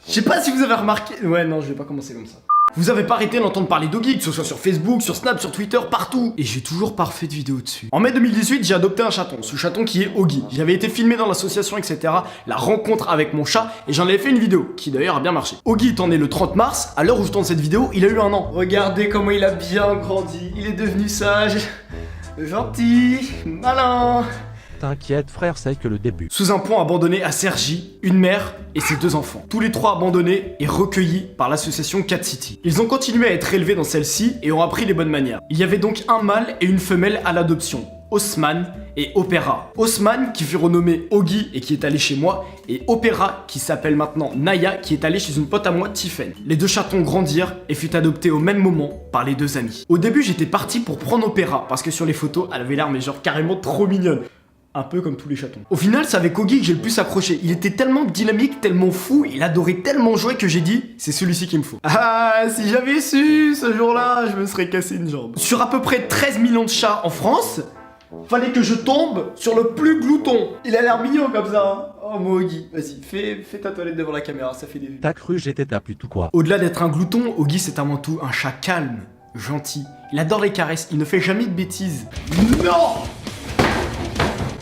Je sais pas si vous avez remarqué... Ouais, non, je vais pas commencer comme ça. Vous avez pas arrêté d'entendre parler d'Oggy, que ce soit sur Facebook, sur Snap, sur Twitter, partout. Et j'ai toujours pas refait de vidéo dessus. En mai 2018, j'ai adopté un chaton, ce chaton qui est Oggy. J'avais été filmé dans l'association, etc. La rencontre avec mon chat, et j'en avais fait une vidéo, qui d'ailleurs a bien marché. Oggy étant né le 30 mars, à l'heure où je tourne cette vidéo, il a eu 1 an. Regardez comment il a bien grandi, il est devenu sage, gentil, malin. T'inquiète frère, c'est que le début. Sous un pont abandonné à Cergy, une mère et ses 2 enfants. Tous les 3 abandonnés et recueillis par l'association Cat City. Ils ont continué à être élevés dans celle-ci et ont appris les bonnes manières. Il y avait donc un mâle et une femelle à l'adoption, Haussmann et Opéra. Haussmann qui fut renommé Oggy et qui est allé chez moi, et Opéra qui s'appelle maintenant Naya qui est allé chez une pote à moi, Tiffen. Les 2 chatons grandirent et furent adoptés au même moment par les 2 amis. Au début j'étais parti pour prendre Opéra parce que sur les photos elle avait l'air mais genre carrément trop mignonne. Un peu comme tous les chatons. Au final, c'est avec Oggy que j'ai le plus accroché. Il était tellement dynamique, tellement fou, il adorait tellement jouer que j'ai dit, c'est celui-ci qu'il me faut. Ah, si j'avais su, ce jour-là, je me serais cassé une jambe. Sur à peu près 13 millions de chats en France, fallait que je tombe sur le plus glouton. Il a l'air mignon comme ça. Oh mon Oggy, vas-y, fais ta toilette devant la caméra, ça fait des vues. T'as cru j'étais ta pute ou quoi? Au-delà d'être un glouton, Oggy c'est avant tout un chat calme, gentil. Il adore les caresses, il ne fait jamais de bêtises. Non!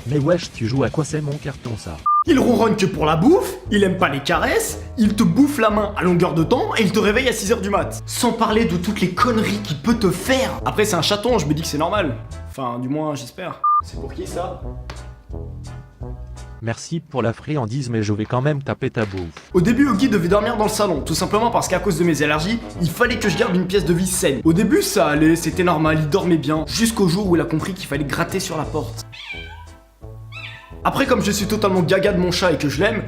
Mais wesh, tu joues à quoi? C'est mon carton ça. Il ronronne que pour la bouffe, il aime pas les caresses, il te bouffe la main à longueur de temps et il te réveille à 6h du mat. Sans parler de toutes les conneries qu'il peut te faire. Après c'est un chaton, je me dis que c'est normal. Enfin du moins j'espère. C'est pour qui ça? Merci pour la friandise mais je vais quand même taper ta bouffe. Au début Oggy devait dormir dans le salon, tout simplement parce qu'à cause de mes allergies, il fallait que je garde une pièce de vie saine. Au début ça allait, c'était normal, il dormait bien, jusqu'au jour où il a compris qu'il fallait gratter sur la porte. Après, comme je suis totalement gaga de mon chat et que je l'aime,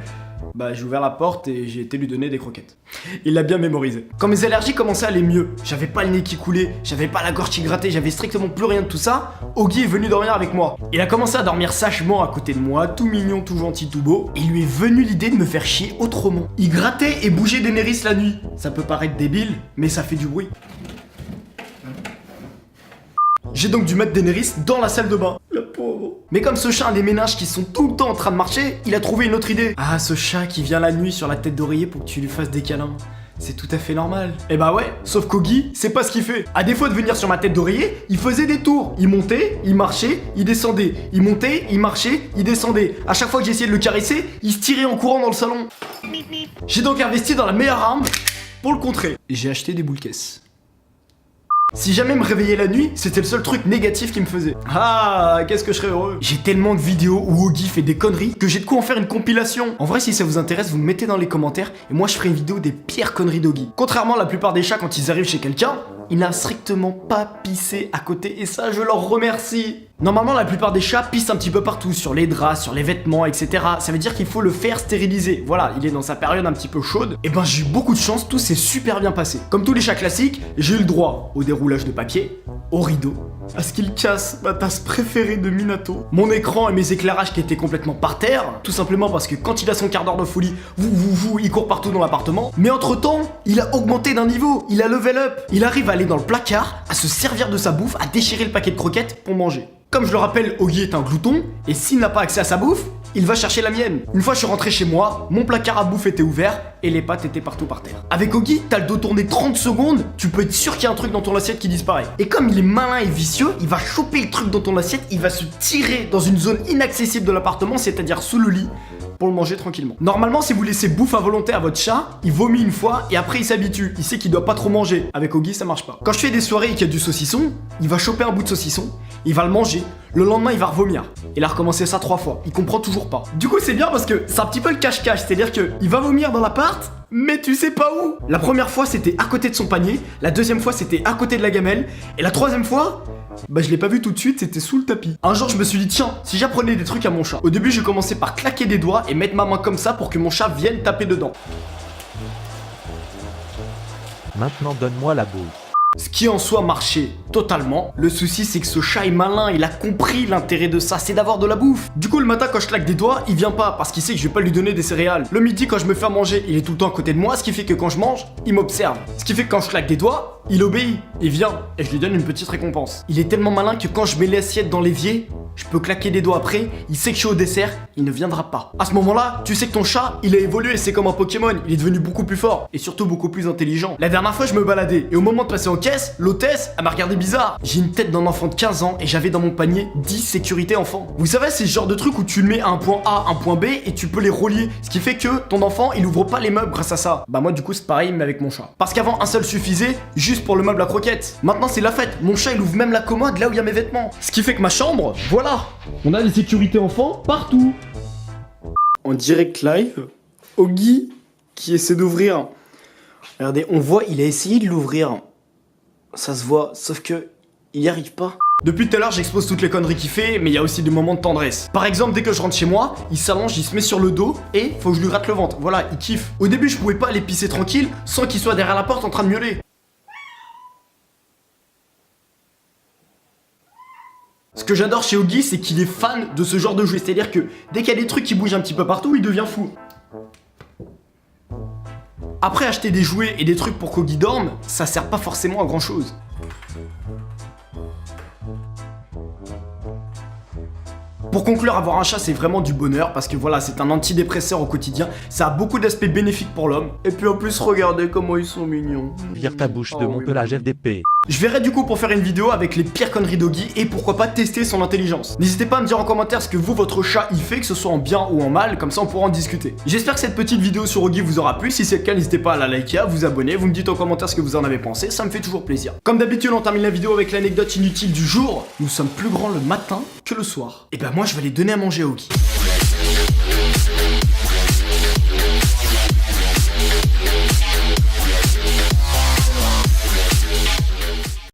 bah j'ai ouvert la porte et j'ai été lui donner des croquettes. Il l'a bien mémorisé. Quand mes allergies commençaient à aller mieux, j'avais pas le nez qui coulait, j'avais pas la gorge qui grattait, j'avais strictement plus rien de tout ça, Oggy est venu dormir avec moi. Il a commencé à dormir sagement à côté de moi, tout mignon, tout gentil, tout beau, et il lui est venu l'idée de me faire chier autrement. Il grattait et bougeait Daenerys la nuit. Ça peut paraître débile, mais ça fait du bruit. J'ai donc dû mettre Daenerys dans la salle de bain. La pauvre. Mais comme ce chat a les méninges qui sont tout le temps en train de marcher, il a trouvé une autre idée. Ah, ce chat qui vient la nuit sur la tête d'oreiller pour que tu lui fasses des câlins. C'est tout à fait normal. Eh bah ouais, sauf qu'Oggy, c'est pas ce qu'il fait. À défaut de venir sur ma tête d'oreiller, il faisait des tours. Il montait, il marchait, il descendait. Il montait, il marchait, il descendait. À chaque fois que j'essayais de le caresser, il se tirait en courant dans le salon. J'ai donc investi dans la meilleure arme pour le contrer. J'ai acheté des boules caisses. Si jamais me réveiller la nuit, c'était le seul truc négatif qui me faisait. Ah, qu'est-ce que je serais heureux. J'ai tellement de vidéos où Oggy fait des conneries que j'ai de quoi en faire une compilation. En vrai, si ça vous intéresse, vous me mettez dans les commentaires et moi je ferai une vidéo des pires conneries d'Oggy. Contrairement à la plupart des chats, quand ils arrivent chez quelqu'un, il n'a strictement pas pissé à côté et ça, je leur remercie. Normalement, la plupart des chats pissent un petit peu partout, sur les draps, sur les vêtements, etc. Ça veut dire qu'il faut le faire stériliser. Voilà, il est dans sa période un petit peu chaude. Et ben, j'ai eu beaucoup de chance, tout s'est super bien passé. Comme tous les chats classiques, j'ai eu le droit au déroulage de papier, au rideau, à ce qu'il casse ma tasse préférée de Minato, mon écran et mes éclairages qui étaient complètement par terre, tout simplement parce que quand il a son quart d'heure de folie, il court partout dans l'appartement. Mais entre-temps, il a augmenté d'un niveau, il a level up. Il arrive à aller dans le placard, à se servir de sa bouffe, à déchirer le paquet de croquettes pour manger. Comme je le rappelle, Oggy est un glouton, et s'il n'a pas accès à sa bouffe, il va chercher la mienne. Une fois je suis rentré chez moi, mon placard à bouffe était ouvert, et les pâtes étaient partout par terre. Avec Oggy, t'as le dos tourné 30 secondes, tu peux être sûr qu'il y a un truc dans ton assiette qui disparaît. Et comme il est malin et vicieux, il va choper le truc dans ton assiette, il va se tirer dans une zone inaccessible de l'appartement, c'est-à-dire sous le lit, pour le manger tranquillement. Normalement, si vous laissez bouffe à volonté à votre chat, il vomit une fois et après il s'habitue. Il sait qu'il doit pas trop manger. Avec Oggy, ça marche pas. Quand je fais des soirées et qu'il y a du saucisson, il va choper un bout de saucisson, il va le manger. Le lendemain, il va revomir. Il a recommencé ça 3 fois. Il comprend toujours pas. Du coup, c'est bien parce que c'est un petit peu le cache-cache. C'est-à-dire que il va vomir dans l'appart, mais tu sais pas où. La première fois, c'était à côté de son panier. La deuxième fois, c'était à côté de la gamelle. Et la troisième fois, bah je l'ai pas vu tout de suite, c'était sous le tapis. Un jour je me suis dit tiens, si j'apprenais des trucs à mon chat. Au début j'ai commencé par claquer des doigts et mettre ma main comme ça pour que mon chat vienne taper dedans. Maintenant donne-moi la bouffe. Ce qui en soi marchait totalement. Le souci c'est que ce chat est malin, il a compris l'intérêt de ça, c'est d'avoir de la bouffe. Du coup le matin quand je claque des doigts, il vient pas parce qu'il sait que je vais pas lui donner des céréales. Le midi quand je me fais à manger, il est tout le temps à côté de moi, ce qui fait que quand je mange, il m'observe. Ce qui fait que quand je claque des doigts, il obéit, il vient et je lui donne une petite récompense. Il est tellement malin que quand je mets l'assiette dans l'évier, Je peux claquer des doigts après, il sait que je suis au dessert, il ne viendra pas. À ce moment-là, tu sais que ton chat, il a évolué, c'est comme un Pokémon, il est devenu beaucoup plus fort et surtout beaucoup plus intelligent. La dernière fois, je me baladais et au moment de passer en caisse, l'hôtesse, elle m'a regardé bizarre. J'ai une tête d'un enfant de 15 ans et j'avais dans mon panier 10 sécurité enfants. Vous savez, c'est ce genre de truc où tu le mets à un point A, un point B et tu peux les relier, ce qui fait que ton enfant, il ouvre pas les meubles grâce à ça. Bah moi du coup, c'est pareil mais avec mon chat. Parce qu'avant, un seul suffisait juste pour le meuble à croquettes. Maintenant, c'est la fête. Mon chat, il ouvre même la commode là où il y a mes vêtements. Ce qui fait que ma chambre, voilà, on a des sécurités enfants partout. En direct live, Oggy qui essaie d'ouvrir. Regardez, on voit, il a essayé de l'ouvrir. Ça se voit, sauf que il y arrive pas. Depuis tout à l'heure, j'expose toutes les conneries qu'il fait, mais il y a aussi des moments de tendresse. Par exemple, dès que je rentre chez moi, il s'allonge, il se met sur le dos et faut que je lui gratte le ventre. Voilà, il kiffe. Au début, je pouvais pas aller pisser tranquille sans qu'il soit derrière la porte en train de miauler. Ce que j'adore chez Oggy, c'est qu'il est fan de ce genre de jouet. C'est-à-dire que dès qu'il y a des trucs qui bougent un petit peu partout, il devient fou. Après, acheter des jouets et des trucs pour qu'Oggy dorme, ça sert pas forcément à grand chose. Pour conclure, avoir un chat, c'est vraiment du bonheur parce que voilà, c'est un antidépresseur au quotidien. Ça a beaucoup d'aspects bénéfiques pour l'homme. Et puis en plus, regardez comment ils sont mignons. Vire ta bouche de mon pelage FDP. Je verrai du coup pour faire une vidéo avec les pires conneries d'Oggy et pourquoi pas tester son intelligence. N'hésitez pas à me dire en commentaire ce que vous, votre chat, il fait, que ce soit en bien ou en mal, comme ça on pourra en discuter. J'espère que cette petite vidéo sur Oggy vous aura plu. Si c'est le cas, n'hésitez pas à la liker, à vous abonner, vous me dites en commentaire ce que vous en avez pensé, ça me fait toujours plaisir. Comme d'habitude, on termine la vidéo avec l'anecdote inutile du jour. Nous sommes plus grands le matin que le soir. Et ben moi je vais aller donner à manger à Oggy.